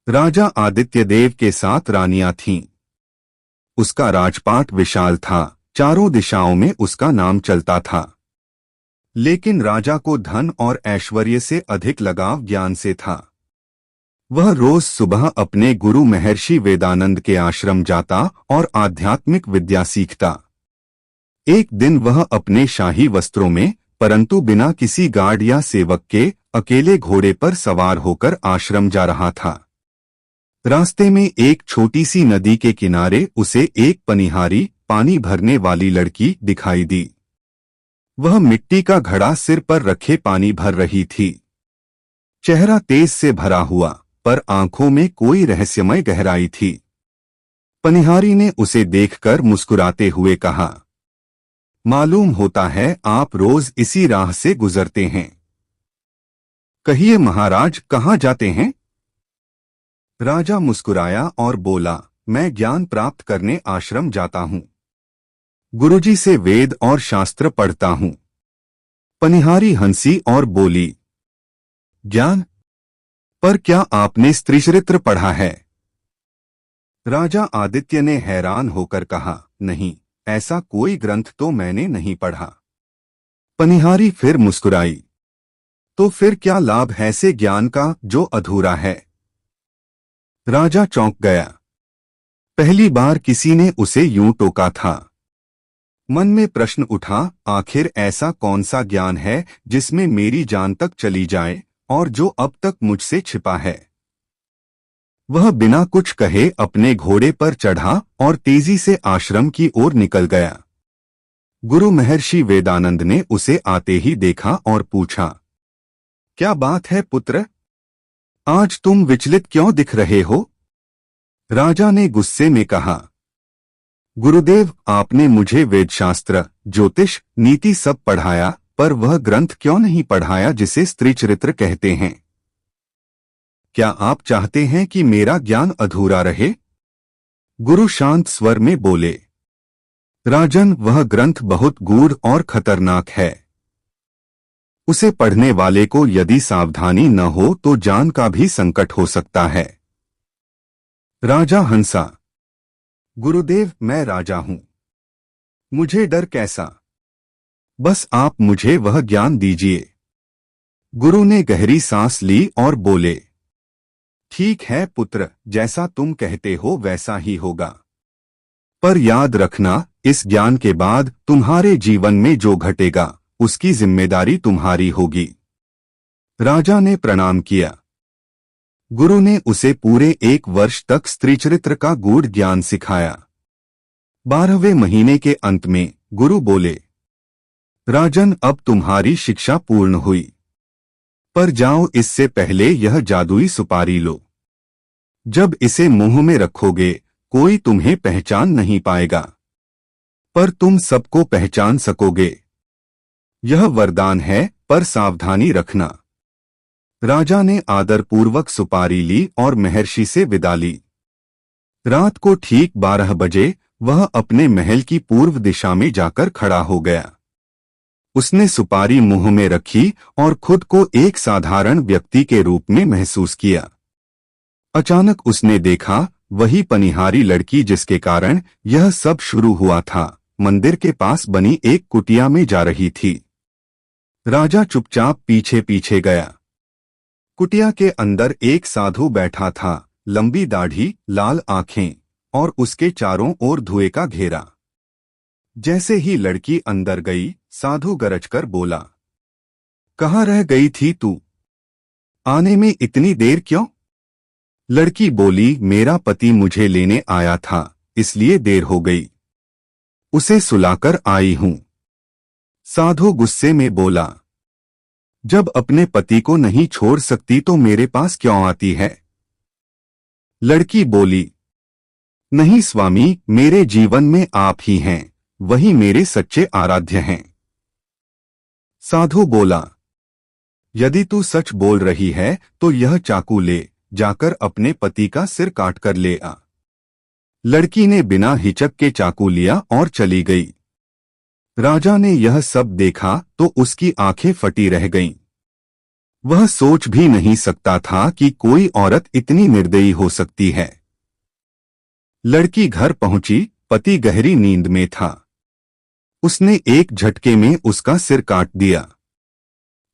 राजा आदित्यदेव के 7 रानियां थीं। उसका राजपाट विशाल था, चारों दिशाओं में उसका नाम चलता था। लेकिन राजा को धन और ऐश्वर्य से अधिक लगाव ज्ञान से था। वह रोज सुबह अपने गुरु महर्षि वेदानंद के आश्रम जाता और आध्यात्मिक विद्या सीखता। एक दिन वह अपने शाही वस्त्रों में, परंतु बिना किसी गार्ड या सेवक के, अकेले घोड़े पर सवार होकर आश्रम जा रहा था। रास्ते में एक छोटी सी नदी के किनारे उसे एक पनिहारी, पानी भरने वाली लड़की दिखाई दी। वह मिट्टी का घड़ा सिर पर रखे पानी भर रही थी। चेहरा तेज से भरा हुआ, पर आंखों में कोई रहस्यमय गहराई थी। पनिहारी ने उसे देखकर मुस्कुराते हुए कहा, मालूम होता है आप रोज इसी राह से गुजरते हैं। कहिए महाराज, कहाँ जाते हैं? राजा मुस्कुराया और बोला, मैं ज्ञान प्राप्त करने आश्रम जाता हूँ। गुरुजी से वेद और शास्त्र पढ़ता हूँ। पनिहारी हंसी और बोली, ज्ञान? पर क्या आपने स्त्रीचरित्र पढ़ा है? राजा आदित्य ने हैरान होकर कहा, नहीं, ऐसा कोई ग्रंथ तो मैंने नहीं पढ़ा। पनिहारी फिर मुस्कुराई, तो फिर क्या लाभ है ऐसे ज्ञान का जो अधूरा है? राजा चौंक गया। पहली बार किसी ने उसे यूं टोका था। मन में प्रश्न उठा, आखिर ऐसा कौन सा ज्ञान है जिसमें मेरी जान तक चली जाए और जो अब तक मुझसे छिपा है? वह बिना कुछ कहे अपने घोड़े पर चढ़ा और तेजी से आश्रम की ओर निकल गया। गुरु महर्षि वेदानंद ने उसे आते ही देखा और पूछा, क्या बात है पुत्र? आज तुम विचलित क्यों दिख रहे हो? राजा ने गुस्से में कहा, गुरुदेव, आपने मुझे वेदशास्त्र, ज्योतिष, नीति सब पढ़ाया, पर वह ग्रंथ क्यों नहीं पढ़ाया जिसे स्त्रीचरित्र कहते हैं? क्या आप चाहते हैं कि मेरा ज्ञान अधूरा रहे? गुरु शांत स्वर में बोले, राजन, वह ग्रंथ बहुत गूढ़ और खतरनाक है। उसे पढ़ने वाले को यदि सावधानी न हो तो जान का भी संकट हो सकता है। राजा हंसा, गुरुदेव, मैं राजा हूं, मुझे डर कैसा? बस आप मुझे वह ज्ञान दीजिए। गुरु ने गहरी सांस ली और बोले, ठीक है पुत्र, जैसा तुम कहते हो वैसा ही होगा। पर याद रखना, इस ज्ञान के बाद तुम्हारे जीवन में जो घटेगा उसकी जिम्मेदारी तुम्हारी होगी। राजा ने प्रणाम किया। गुरु ने उसे पूरे 1 वर्ष तक स्त्रीचरित्र का गूढ़ ज्ञान सिखाया। 12वें महीने के अंत में गुरु बोले, राजन, अब तुम्हारी शिक्षा पूर्ण हुई, पर जाओ, इससे पहले यह जादुई सुपारी लो। जब इसे मुंह में रखोगे कोई तुम्हें पहचान नहीं पाएगा, पर तुम सबको पहचान सकोगे। यह वरदान है, पर सावधानी रखना। राजा ने आदरपूर्वक सुपारी ली और महर्षि से विदा ली। रात को ठीक 12 बजे वह अपने महल की पूर्व दिशा में जाकर खड़ा हो गया। उसने सुपारी मुंह में रखी और खुद को एक साधारण व्यक्ति के रूप में महसूस किया। अचानक उसने देखा, वही पनिहारी लड़की जिसके कारण यह सब शुरू हुआ था, मंदिर के पास बनी एक कुटिया में जा रही थी। राजा चुपचाप पीछे पीछे गया। कुटिया के अंदर एक साधु बैठा था, लंबी दाढ़ी, लाल आंखें और उसके चारों ओर धुएं का घेरा। जैसे ही लड़की अंदर गई, साधु गरजकर बोला, कहाँ रह गई थी तू? आने में इतनी देर क्यों? लड़की बोली, मेरा पति मुझे लेने आया था, इसलिए देर हो गई। उसे सुलाकर आई हूं। साधु गुस्से में बोला, जब अपने पति को नहीं छोड़ सकती तो मेरे पास क्यों आती है? लड़की बोली, नहीं स्वामी, मेरे जीवन में आप ही हैं, वही मेरे सच्चे आराध्य हैं। साधु बोला, यदि तू सच बोल रही है तो यह चाकू ले जाकर अपने पति का सिर काट कर ले आ। लड़की ने बिना हिचक के चाकू लिया और चली गई। राजा ने यह सब देखा तो उसकी आंखें फटी रह गईं। वह सोच भी नहीं सकता था कि कोई औरत इतनी निर्दयी हो सकती है। लड़की घर पहुंची, पति गहरी नींद में था। उसने एक झटके में उसका सिर काट दिया।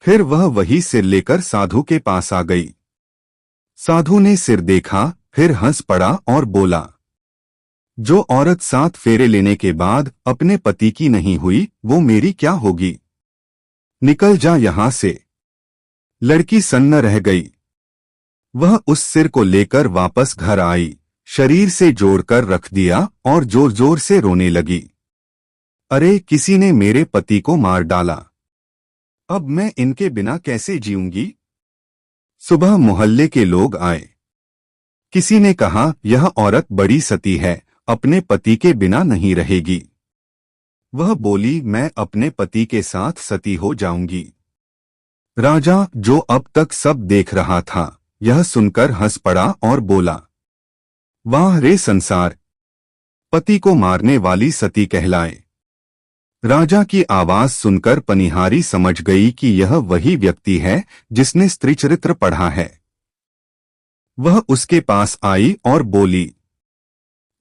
फिर वह वही सिर लेकर साधु के पास आ गई। साधु ने सिर देखा, फिर हंस पड़ा और बोला, जो औरत 7 फेरे लेने के बाद अपने पति की नहीं हुई, वो मेरी क्या होगी? निकल जा यहां से। लड़की सन्न रह गई। वह उस सिर को लेकर वापस घर आई, शरीर से जोड़कर रख दिया और जोर जोर से रोने लगी। अरे, किसी ने मेरे पति को मार डाला। अब मैं इनके बिना कैसे जीऊंगी? सुबह मोहल्ले के लोग आए। किसी ने कहा, यह औरत बड़ी सती है, अपने पति के बिना नहीं रहेगी। वह बोली, मैं अपने पति के साथ सती हो जाऊंगी। राजा, जो अब तक सब देख रहा था, यह सुनकर हंस पड़ा और बोला, वाह रे संसार, पति को मारने वाली सती कहलाए। राजा की आवाज सुनकर पनिहारी समझ गई कि यह वही व्यक्ति है जिसने स्त्री चरित्र पढ़ा है। वह उसके पास आई और बोली,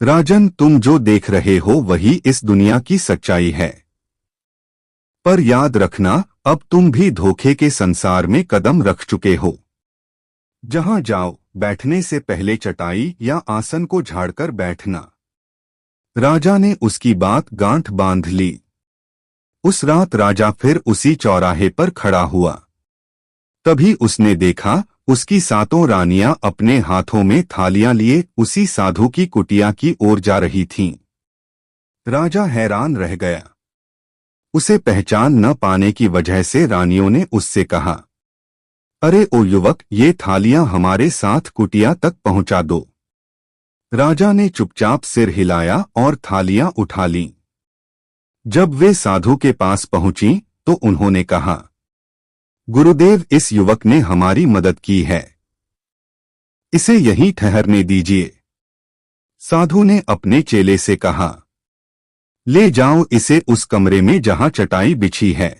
राजन, तुम जो देख रहे हो वही इस दुनिया की सच्चाई है। पर याद रखना, अब तुम भी धोखे के संसार में कदम रख चुके हो। जहां जाओ, बैठने से पहले चटाई या आसन को झाड़कर बैठना। राजा ने उसकी बात गांठ बांध ली। उस रात राजा फिर उसी चौराहे पर खड़ा हुआ। तभी उसने देखा, उसकी 7 रानियां अपने हाथों में थालियां लिए उसी साधु की कुटिया की ओर जा रही थीं। राजा हैरान रह गया। उसे पहचान न पाने की वजह से रानियों ने उससे कहा, अरे ओ युवक, ये थालियां हमारे साथ कुटिया तक पहुंचा दो। राजा ने चुपचाप सिर हिलाया और थालियां उठा लीं। जब वे साधु के पास पहुंची तो उन्होंने कहा, गुरुदेव, इस युवक ने हमारी मदद की है, इसे यहीं ठहरने दीजिए। साधु ने अपने चेले से कहा, ले जाओ इसे उस कमरे में जहां चटाई बिछी है।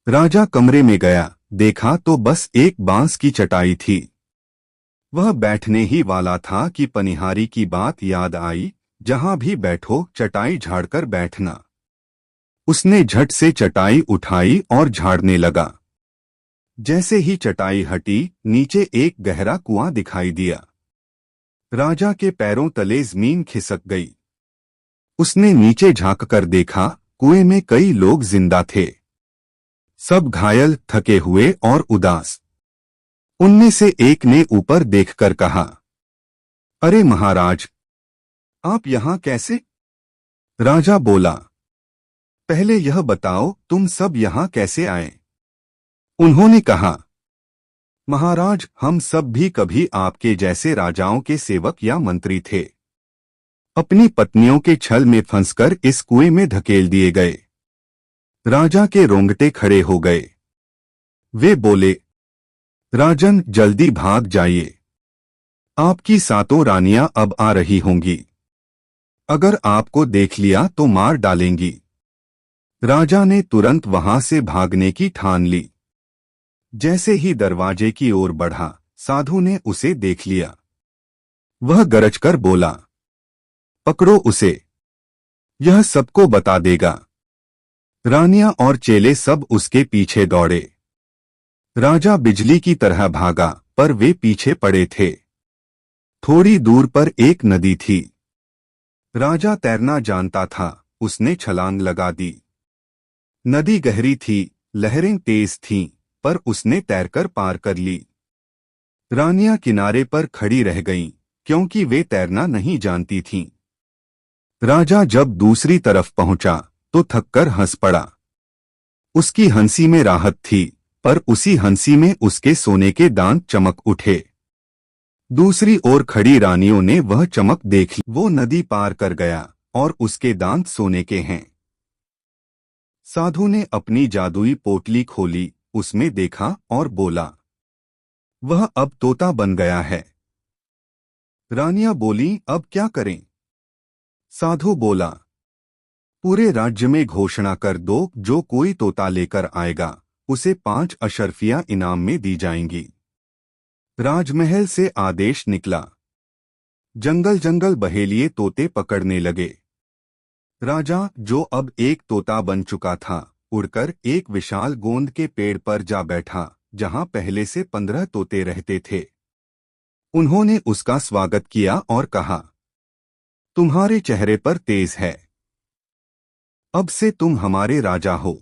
राजा कमरे में गया, देखा तो बस एक बांस की चटाई थी। वह बैठने ही वाला था कि पनिहारी की बात याद आई, जहां भी बैठो चटाई झाड़कर बैठना। उसने झट से चटाई उठाई और झाड़ने लगा। जैसे ही चटाई हटी, नीचे एक गहरा कुआं दिखाई दिया। राजा के पैरों तले जमीन खिसक गई। उसने नीचे झांककर देखा, कुएं में कई लोग जिंदा थे, सब घायल, थके हुए और उदास। उनमें से एक ने ऊपर देखकर कहा, अरे महाराज, आप यहां कैसे? राजा बोला, पहले यह बताओ, तुम सब यहां कैसे आए? उन्होंने कहा, महाराज, हम सब भी कभी आपके जैसे राजाओं के सेवक या मंत्री थे। अपनी पत्नियों के छल में फंसकर इस कुएं में धकेल दिए गए। राजा के रोंगटे खड़े हो गए। वे बोले, राजन, जल्दी भाग जाइए, आपकी 7 रानियां अब आ रही होंगी। अगर आपको देख लिया तो मार डालेंगी। राजा ने तुरंत वहां से भागने की ठान ली। जैसे ही दरवाजे की ओर बढ़ा, साधु ने उसे देख लिया। वह गरजकर बोला, पकड़ो उसे, यह सबको बता देगा। रानियां और चेले सब उसके पीछे दौड़े। राजा बिजली की तरह भागा, पर वे पीछे पड़े थे। थोड़ी दूर पर एक नदी थी। राजा तैरना जानता था, उसने छलांग लगा दी। नदी गहरी थी, लहरें तेज थीं, पर उसने तैरकर पार कर ली। रानियां किनारे पर खड़ी रह गईं, क्योंकि वे तैरना नहीं जानती थीं। राजा जब दूसरी तरफ पहुंचा तो थककर हंस पड़ा। उसकी हंसी में राहत थी, पर उसी हंसी में उसके सोने के दांत चमक उठे। दूसरी ओर खड़ी रानियों ने वह चमक देख ली। वो नदी पार कर गया और उसके दांत सोने के हैं। साधु ने अपनी जादुई पोटली खोली, उसमें देखा और बोला, वह अब तोता बन गया है। रानियां बोलीं, अब क्या करें? साधु बोला, पूरे राज्य में घोषणा कर दो, जो कोई तोता लेकर आएगा उसे 5 अशर्फियां इनाम में दी जाएंगी। राजमहल से आदेश निकला। जंगल जंगल बहेलिए तोते पकड़ने लगे। राजा, जो अब एक तोता बन चुका था, उड़कर एक विशाल गोंद के पेड़ पर जा बैठा, जहां पहले से 15 तोते रहते थे। उन्होंने उसका स्वागत किया और कहा, तुम्हारे चेहरे पर तेज है, अब से तुम हमारे राजा हो।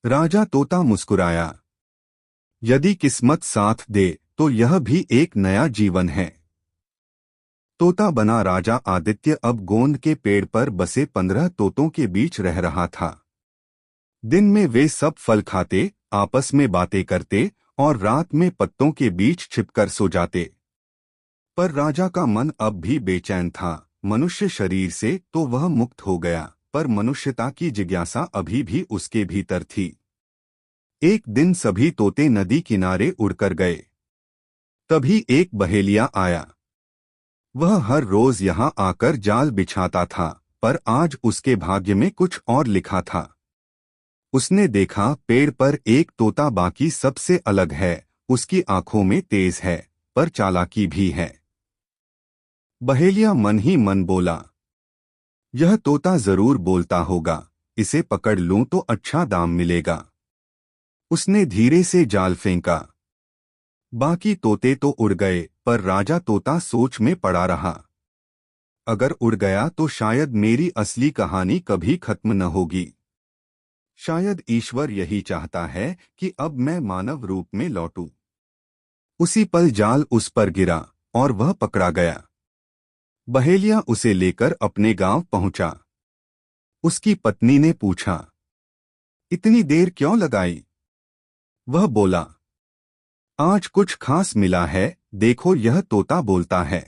राजा तोता मुस्कुराया, यदि किस्मत साथ दे तो यह भी एक नया जीवन है। तोता बना राजा आदित्य अब गोंद के पेड़ पर बसे 15 तोतों के बीच रह रहा था। दिन में वे सब फल खाते, आपस में बातें करते और रात में पत्तों के बीच छिपकर सो जाते। पर राजा का मन अब भी बेचैन था। मनुष्य शरीर से तो वह मुक्त हो गया, पर मनुष्यता की जिज्ञासा अभी भी उसके भीतर थी। एक दिन सभी तोते नदी किनारे उड़कर गए। तभी एक बहेलिया आया। वह हर रोज यहाँ आकर जाल बिछाता था, पर आज उसके भाग्य में कुछ और लिखा था। उसने देखा पेड़ पर एक तोता बाकी सबसे अलग है। उसकी आंखों में तेज है, पर चालाकी भी है। बहेलिया मन ही मन बोला, यह तोता जरूर बोलता होगा, इसे पकड़ लूं तो अच्छा दाम मिलेगा। उसने धीरे से जाल फेंका। बाकी तोते तो उड़ गए, पर राजा तोता सोच में पड़ा रहा। अगर उड़ गया तो शायद मेरी असली कहानी कभी खत्म न होगी। शायद ईश्वर यही चाहता है कि अब मैं मानव रूप में लौटूं। उसी पल जाल उस पर गिरा और वह पकड़ा गया। बहेलिया उसे लेकर अपने गांव पहुंचा। उसकी पत्नी ने पूछा, इतनी देर क्यों लगाई? वह बोला, आज कुछ खास मिला है, देखो यह तोता बोलता है।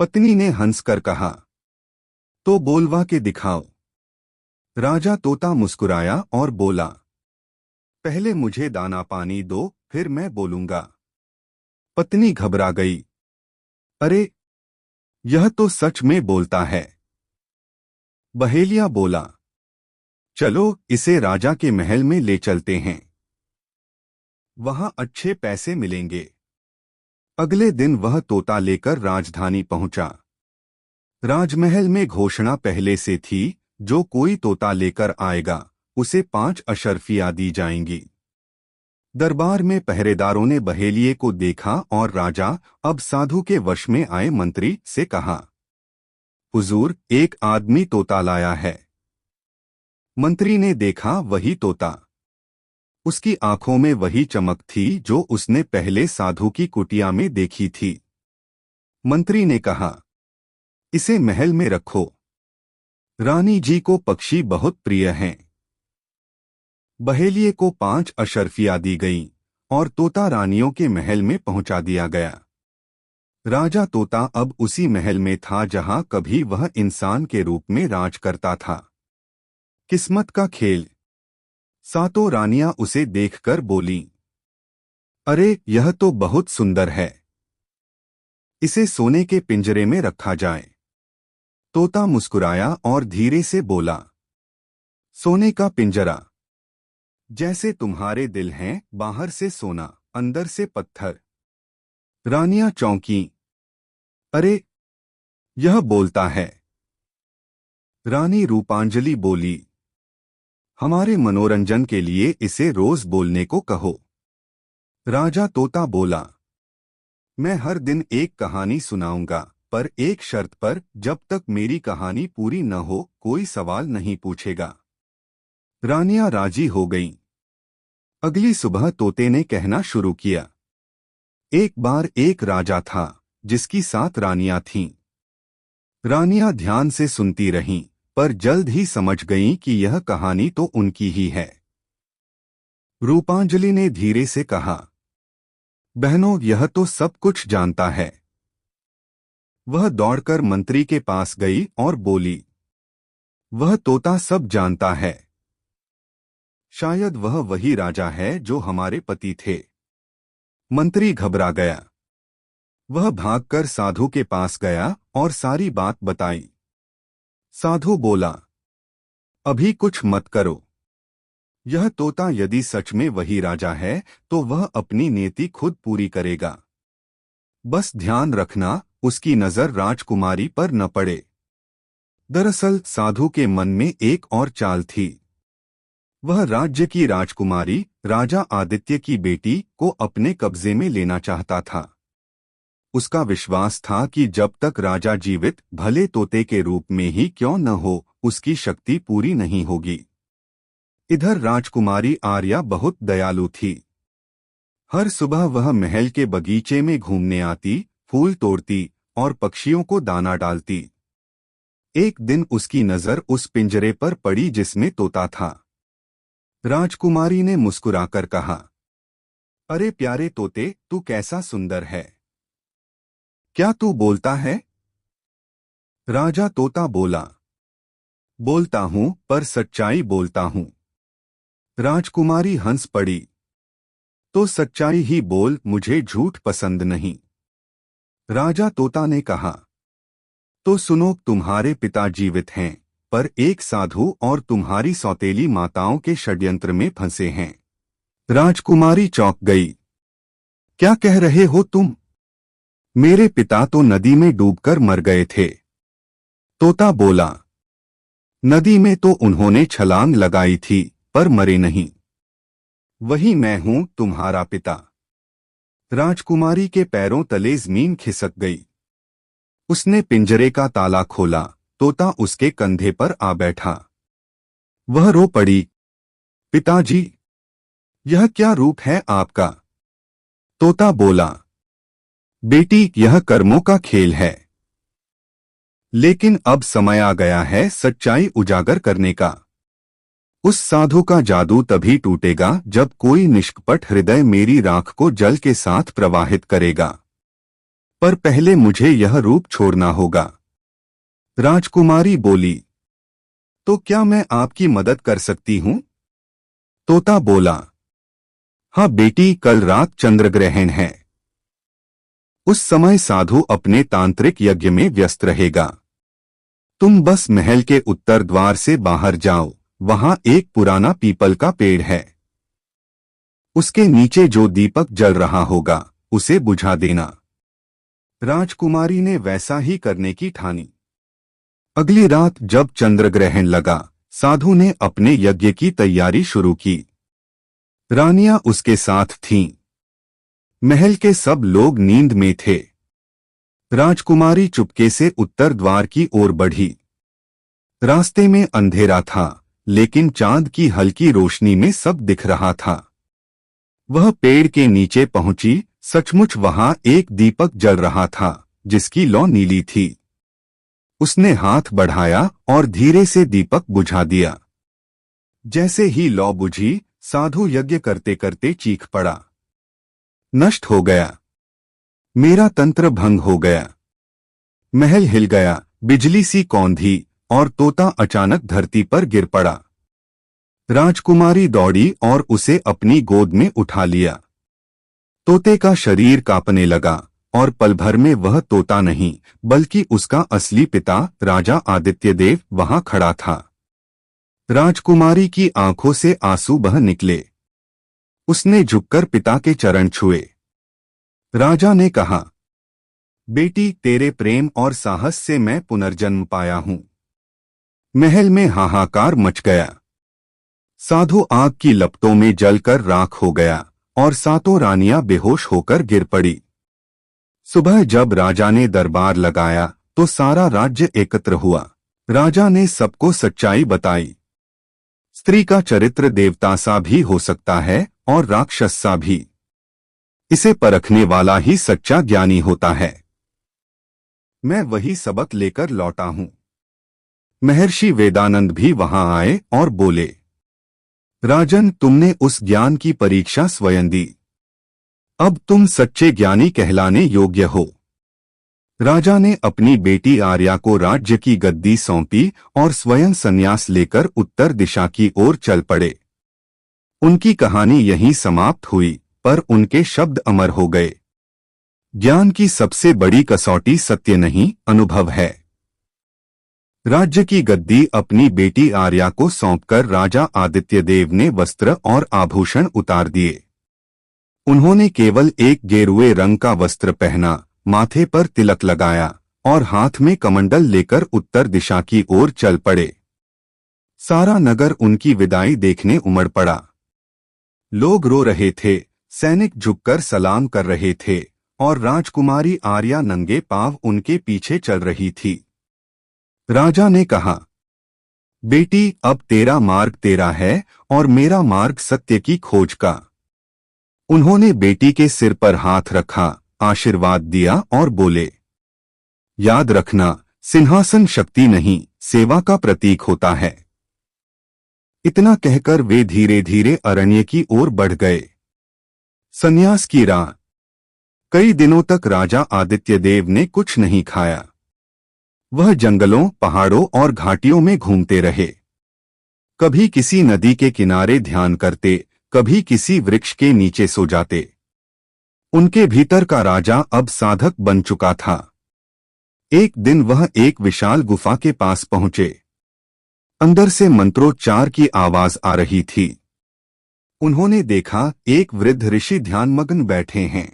पत्नी ने हंसकर कहा, तो बोलवा के दिखाओ। राजा तोता मुस्कुराया और बोला, पहले मुझे दाना पानी दो, फिर मैं बोलूंगा। पत्नी घबरा गई, अरे, यह तो सच में बोलता है। बहेलिया बोला, चलो इसे राजा के महल में ले चलते हैं, वहां अच्छे पैसे मिलेंगे। अगले दिन वह तोता लेकर राजधानी पहुंचा। राजमहल में घोषणा पहले से थी, जो कोई तोता लेकर आएगा उसे 5 अशर्फियां दी जाएंगी। दरबार में पहरेदारों ने बहेलिये को देखा और राजा अब साधु के वश में आए मंत्री से कहा, हुजूर, एक आदमी तोता लाया है। मंत्री ने देखा वही तोता। उसकी आंखों में वही चमक थी जो उसने पहले साधु की कुटिया में देखी थी। मंत्री ने कहा, इसे महल में रखो, रानी जी को पक्षी बहुत प्रिय हैं। बहेलिये को 5 अशर्फियां दी गईं और तोता रानियों के महल में पहुंचा दिया गया। राजा तोता अब उसी महल में था जहां कभी वह इंसान के रूप में राज करता था। किस्मत का खेल। सातों रानियां उसे देखकर बोलीं, अरे, यह तो बहुत सुंदर है, इसे सोने के पिंजरे में रखा जाए। तोता मुस्कुराया और धीरे से बोला, सोने का पिंजरा? जैसे तुम्हारे दिल हैं, बाहर से सोना, अंदर से पत्थर। रानियां चौंकीं, अरे, यह बोलता है। रानी रूपांजलि बोली, हमारे मनोरंजन के लिए इसे रोज बोलने को कहो। राजा तोता बोला, मैं हर दिन एक कहानी सुनाऊंगा, पर एक शर्त पर, जब तक मेरी कहानी पूरी न हो कोई सवाल नहीं पूछेगा। रानियां राजी हो गईं। अगली सुबह तोते ने कहना शुरू किया, एक बार एक राजा था जिसकी 7 रानियां थीं। रानियां ध्यान से सुनती रहीं, पर जल्द ही समझ गईं कि यह कहानी तो उनकी ही है। रूपांजलि ने धीरे से कहा, बहनों, यह तो सब कुछ जानता है। वह दौड़कर मंत्री के पास गई और बोली, वह तोता सब जानता है। शायद वह वही राजा है जो हमारे पति थे। मंत्री घबरा गया। वह भागकर साधु के पास गया और सारी बात बताई। साधु बोला, अभी कुछ मत करो, यह तोता यदि सच में वही राजा है तो वह अपनी नीति खुद पूरी करेगा। बस ध्यान रखना उसकी नजर राजकुमारी पर न पड़े। दरअसल साधु के मन में एक और चाल थी। वह राज्य की राजकुमारी राजा आदित्य की बेटी को अपने कब्जे में लेना चाहता था। उसका विश्वास था कि जब तक राजा जीवित भले तोते के रूप में ही क्यों न हो, उसकी शक्ति पूरी नहीं होगी। इधर राजकुमारी आर्या बहुत दयालु थी। हर सुबह वह महल के बगीचे में घूमने आती, फूल तोड़ती और पक्षियों को दाना डालती। एक दिन उसकी नजर उस पिंजरे पर पड़ी जिसमें तोता था। राजकुमारी ने मुस्कुराकर कहा, अरे प्यारे तोते, तू कैसा सुंदर है। क्या तू बोलता है? राजा तोता बोला, बोलता हूं पर सच्चाई बोलता हूं। राजकुमारी हंस पड़ी, तो सच्चाई ही बोल, मुझे झूठ पसंद नहीं। राजा तोता ने कहा, तो सुनो, तुम्हारे पिता जीवित हैं, पर एक साधु और तुम्हारी सौतेली माताओं के षड्यंत्र में फंसे हैं। राजकुमारी चौंक गई। क्या कह रहे हो तुम? मेरे पिता तो नदी में डूबकर मर गए थे। तोता बोला, नदी में तो उन्होंने छलांग लगाई थी पर मरे नहीं। वही मैं हूं, तुम्हारा पिता। राजकुमारी के पैरों तले जमीन खिसक गई। उसने पिंजरे का ताला खोला, तोता उसके कंधे पर आ बैठा। वह रो पड़ी, पिताजी, यह क्या रूप है आपका? तोता बोला, बेटी, यह कर्मों का खेल है, लेकिन अब समय आ गया है सच्चाई उजागर करने का। उस साधु का जादू तभी टूटेगा जब कोई निष्कपट हृदय मेरी राख को जल के साथ प्रवाहित करेगा। पर पहले मुझे यह रूप छोड़ना होगा। राजकुमारी बोली, तो क्या मैं आपकी मदद कर सकती हूं? तोता बोला, हाँ बेटी, कल रात चंद्रग्रहण है। उस समय साधु अपने तांत्रिक यज्ञ में व्यस्त रहेगा। तुम बस महल के उत्तर द्वार से बाहर जाओ, वहां एक पुराना पीपल का पेड़ है। उसके नीचे जो दीपक जल रहा होगा उसे बुझा देना। राजकुमारी ने वैसा ही करने की ठानी। अगली रात जब चंद्रग्रहण लगा, साधु ने अपने यज्ञ की तैयारी शुरू की। रानियां उसके साथ थीं। महल के सब लोग नींद में थे। राजकुमारी चुपके से उत्तर द्वार की ओर बढ़ी। रास्ते में अंधेरा था, लेकिन चांद की हल्की रोशनी में सब दिख रहा था। वह पेड़ के नीचे पहुंची। सचमुच वहां एक दीपक जल रहा था, जिसकी लौ नीली थी। उसने हाथ बढ़ाया और धीरे से दीपक बुझा दिया। जैसे ही लौ बुझी, साधु यज्ञ करते करते चीख पड़ा, नष्ट हो गया, मेरा तंत्र भंग हो गया। महल हिल गया, बिजली सी कौंधी और तोता अचानक धरती पर गिर पड़ा। राजकुमारी दौड़ी और उसे अपनी गोद में उठा लिया। तोते का शरीर कांपने लगा और पल भर में वह तोता नहीं बल्कि उसका असली पिता राजा आदित्यदेव वहां खड़ा था। राजकुमारी की आंखों से आंसू बह निकले। उसने झुककर पिता के चरण छुए। राजा ने कहा, बेटी, तेरे प्रेम और साहस से मैं पुनर्जन्म पाया हूं। महल में हाहाकार मच गया। साधु आग की लपटों में जलकर राख हो गया और सातों रानियां बेहोश होकर गिर पड़ी। सुबह जब राजा ने दरबार लगाया तो सारा राज्य एकत्र हुआ। राजा ने सबको सच्चाई बताई। स्त्री का चरित्र देवता सा भी हो सकता है और राक्षस सा भी। इसे परखने वाला ही सच्चा ज्ञानी होता है। मैं वही सबक लेकर लौटा हूं। महर्षि वेदानंद भी वहां आए और बोले, राजन, तुमने उस ज्ञान की परीक्षा स्वयं दी। अब तुम सच्चे ज्ञानी कहलाने योग्य हो। राजा ने अपनी बेटी आर्या को राज्य की गद्दी सौंपी और स्वयं संन्यास लेकर उत्तर दिशा की ओर चल पड़े। उनकी कहानी यहीं समाप्त हुई, पर उनके शब्द अमर हो गए। ज्ञान की सबसे बड़ी कसौटी सत्य नहीं, अनुभव है। राज्य की गद्दी अपनी बेटी आर्या को सौंपकर राजा आदित्यदेव ने वस्त्र और आभूषण उतार दिए। उन्होंने केवल एक गेरुए रंग का वस्त्र पहना, माथे पर तिलक लगाया और हाथ में कमंडल लेकर उत्तर दिशा की ओर चल पड़े। सारा नगर उनकी विदाई देखने उमड़ पड़ा। लोग रो रहे थे, सैनिक झुककर सलाम कर रहे थे और राजकुमारी आर्या नंगे पांव उनके पीछे चल रही थी। राजा ने कहा, बेटी, अब तेरा मार्ग तेरा है और मेरा मार्ग सत्य की खोज का। उन्होंने बेटी के सिर पर हाथ रखा, आशीर्वाद दिया और बोले, याद रखना, सिंहासन शक्ति नहीं, सेवा का प्रतीक होता है। इतना कहकर वे धीरे धीरे अरण्य की ओर बढ़ गए। संन्यास की राह। कई दिनों तक राजा आदित्यदेव ने कुछ नहीं खाया। वह जंगलों, पहाड़ों और घाटियों में घूमते रहे। कभी किसी नदी के किनारे ध्यान करते, कभी किसी वृक्ष के नीचे सो जाते। उनके भीतर का राजा अब साधक बन चुका था। एक दिन वह एक विशाल गुफा के पास पहुंचे। अंदर से मंत्रोच्चार की आवाज आ रही थी। उन्होंने देखा, एक वृद्ध ऋषि ध्यानमग्न बैठे हैं।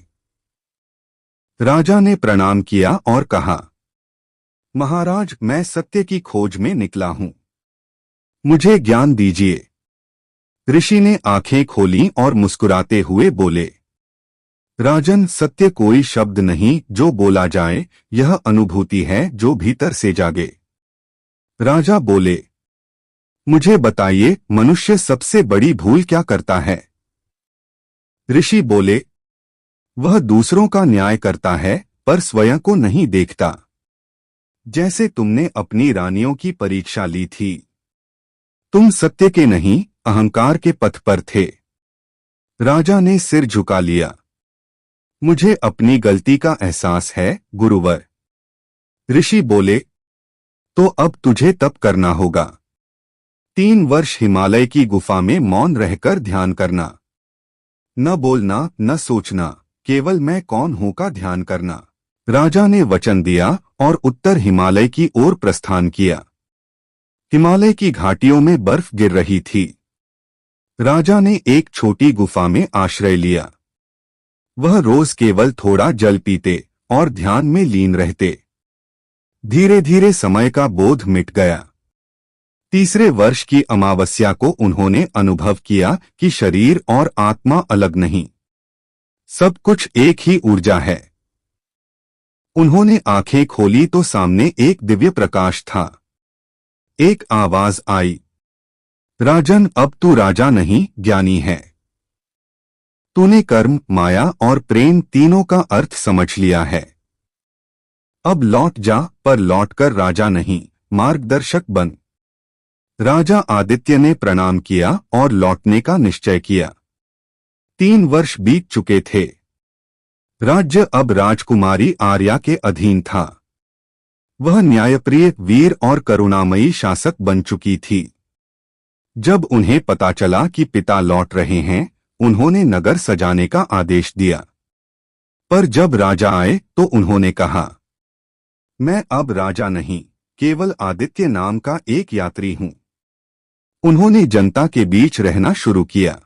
राजा ने प्रणाम किया और कहा, महाराज, मैं सत्य की खोज में निकला हूं, मुझे ज्ञान दीजिए। ऋषि ने आंखें खोलीं और मुस्कुराते हुए बोले, राजन, सत्य कोई शब्द नहीं जो बोला जाए, यह अनुभूति है जो भीतर से जागे। राजा बोले, मुझे बताइए, मनुष्य सबसे बड़ी भूल क्या करता है? ऋषि बोले, वह दूसरों का न्याय करता है पर स्वयं को नहीं देखता। जैसे तुमने अपनी रानियों की परीक्षा ली थी। तुम सत्य के नहीं, अहंकार के पथ पर थे। राजा ने सिर झुका लिया। मुझे अपनी गलती का एहसास है, गुरुवर। ऋषि बोले, तो अब तुझे तप करना होगा। 3 वर्ष हिमालय की गुफा में मौन रहकर ध्यान करना। न बोलना, न सोचना, केवल मैं कौन हूं का ध्यान करना। राजा ने वचन दिया और उत्तर हिमालय की ओर प्रस्थान किया। हिमालय की घाटियों में बर्फ गिर रही थी। राजा ने एक छोटी गुफा में आश्रय लिया। वह रोज केवल थोड़ा जल पीते और ध्यान में लीन रहते। धीरे धीरे समय का बोध मिट गया। तीसरे वर्ष की अमावस्या को उन्होंने अनुभव किया कि शरीर और आत्मा अलग नहीं, सब कुछ एक ही ऊर्जा है। उन्होंने आंखें खोली तो सामने एक दिव्य प्रकाश था। एक आवाज आई, राजन, अब तू राजा नहीं, ज्ञानी है। तूने कर्म, माया और प्रेम तीनों का अर्थ समझ लिया है। अब लौट जा, पर लौटकर राजा नहीं, मार्गदर्शक बन। राजा आदित्य ने प्रणाम किया और लौटने का निश्चय किया। 3 वर्ष बीत चुके थे। राज्य अब राजकुमारी आर्या के अधीन था। वह न्यायप्रिय, वीर और करुणामयी शासक बन चुकी थी। जब उन्हें पता चला कि पिता लौट रहे हैं, उन्होंने नगर सजाने का आदेश दिया। पर जब राजा आए तो उन्होंने कहा, मैं अब राजा नहीं, केवल आदित्य नाम का एक यात्री हूं। उन्होंने जनता के बीच रहना शुरू किया।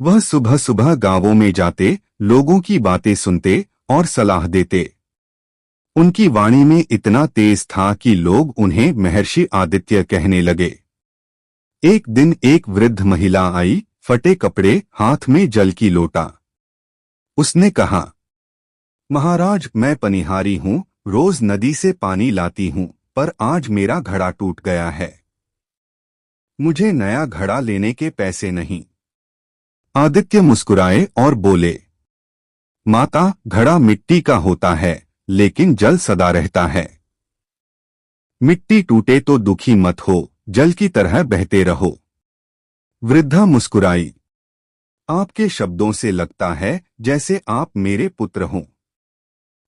वह सुबह सुबह गांवों में जाते, लोगों की बातें सुनते और सलाह देते। उनकी वाणी में इतना तेज था कि लोग उन्हें महर्षि आदित्य कहने लगे। एक दिन एक वृद्ध महिला आई, फटे कपड़े, हाथ में जल की लोटा। उसने कहा, महाराज, मैं पनिहारी हूं, रोज नदी से पानी लाती हूं, पर आज मेरा घड़ा टूट गया है। मुझे नया घड़ा लेने के पैसे नहीं। आदित्य मुस्कुराए और बोले, माता, घड़ा मिट्टी का होता है, लेकिन जल सदा रहता है। मिट्टी टूटे तो दुखी मत हो, जल की तरह बहते रहो। वृद्धा मुस्कुराई, आपके शब्दों से लगता है जैसे आप मेरे पुत्र हों।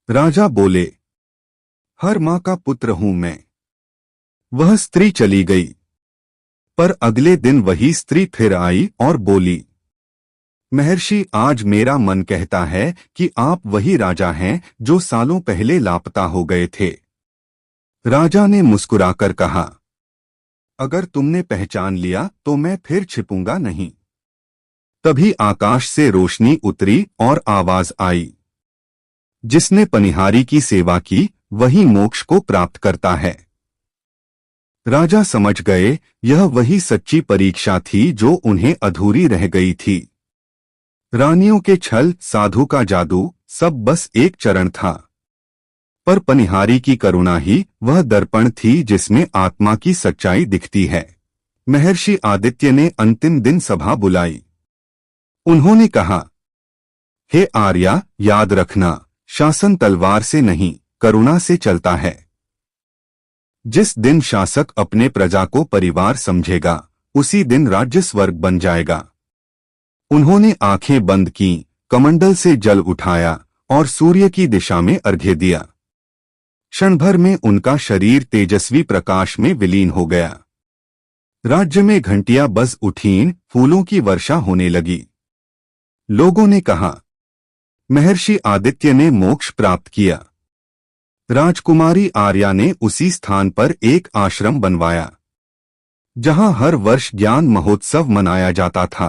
राजा बोले, हर मां का पुत्र हूं मैं। वह स्त्री चली गई। पर अगले दिन वही स्त्री फिर आई और बोली, महर्षि, आज मेरा मन कहता है कि आप वही राजा हैं जो सालों पहले लापता हो गए थे। राजा ने मुस्कुराकर कहा, अगर तुमने पहचान लिया तो मैं फिर छिपूंगा नहीं। तभी आकाश से रोशनी उतरी और आवाज आई, जिसने पनिहारी की सेवा की वही मोक्ष को प्राप्त करता है। राजा समझ गए यह वही सच्ची परीक्षा थी जो उन्हें अधूरी रह गई थी। रानियों के छल, साधु का जादू, सब बस एक चरण था, पर पनिहारी की करुणा ही वह दर्पण थी जिसमें आत्मा की सच्चाई दिखती है। महर्षि आदित्य ने अंतिम दिन सभा बुलाई। उन्होंने कहा, हे आर्या, याद रखना, शासन तलवार से नहीं करुणा से चलता है। जिस दिन शासक अपने प्रजा को परिवार समझेगा उसी दिन राज्य स्वर्ग बन जाएगा। उन्होंने आंखें बंद की, कमंडल से जल उठाया और सूर्य की दिशा में अर्घ्य दिया। क्षण भर में उनका शरीर तेजस्वी प्रकाश में विलीन हो गया। राज्य में घंटियां बज उठीं, फूलों की वर्षा होने लगी। लोगों ने कहा, महर्षि आदित्य ने मोक्ष प्राप्त किया। राजकुमारी आर्या ने उसी स्थान पर एक आश्रम बनवाया जहां हर वर्ष ज्ञान महोत्सव मनाया जाता था।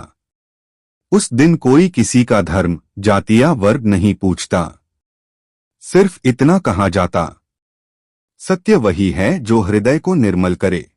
उस दिन कोई किसी का धर्म, जाति या वर्ग नहीं पूछता। सिर्फ इतना कहा जाता, सत्य वही है जो हृदय को निर्मल करे।